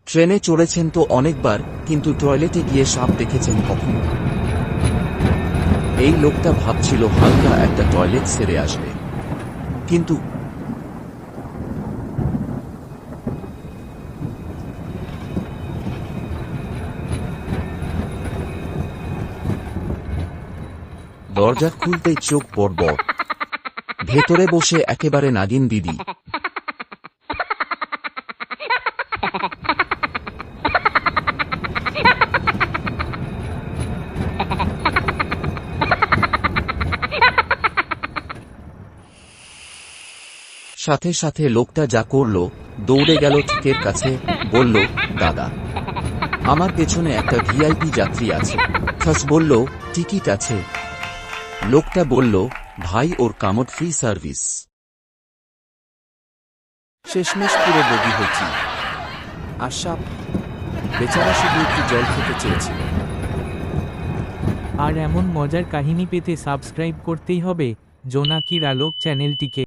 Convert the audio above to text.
ট্রেনে চড়েছেন তো অনেকবার, কিন্তু টয়লেটে গিয়ে সাপ দেখেছেন কখনো? এই লোকটা ভাবছিল হালকা একটা টয়লেট সেরে আসবে, কিন্তু দরজা খুলতেই চোখ বড়, ভেতরে বসে একেবারে নাগিন দিদি। সাথে সাথে লোকটা যা করল, দৌড়ে গেল ঠিকের কাছে, বলল, দাদা, আমার পেছনে একটা ভিআইপি যাত্রী আছে। ঠাস বলল, টিকিট আছে? লোকটা বলল, ভাই, ওর কামড় ফ্রি সার্ভিস। শেষমেশ পুরো বগি হয়েছি। আর সাপ বেচারা শুধু একটু জল খেতে চেয়েছিল। আর এমন মজার কাহিনী পেতে সাবস্ক্রাইব করতেই হবে জোনাকির আলোক চ্যানেলটিকে।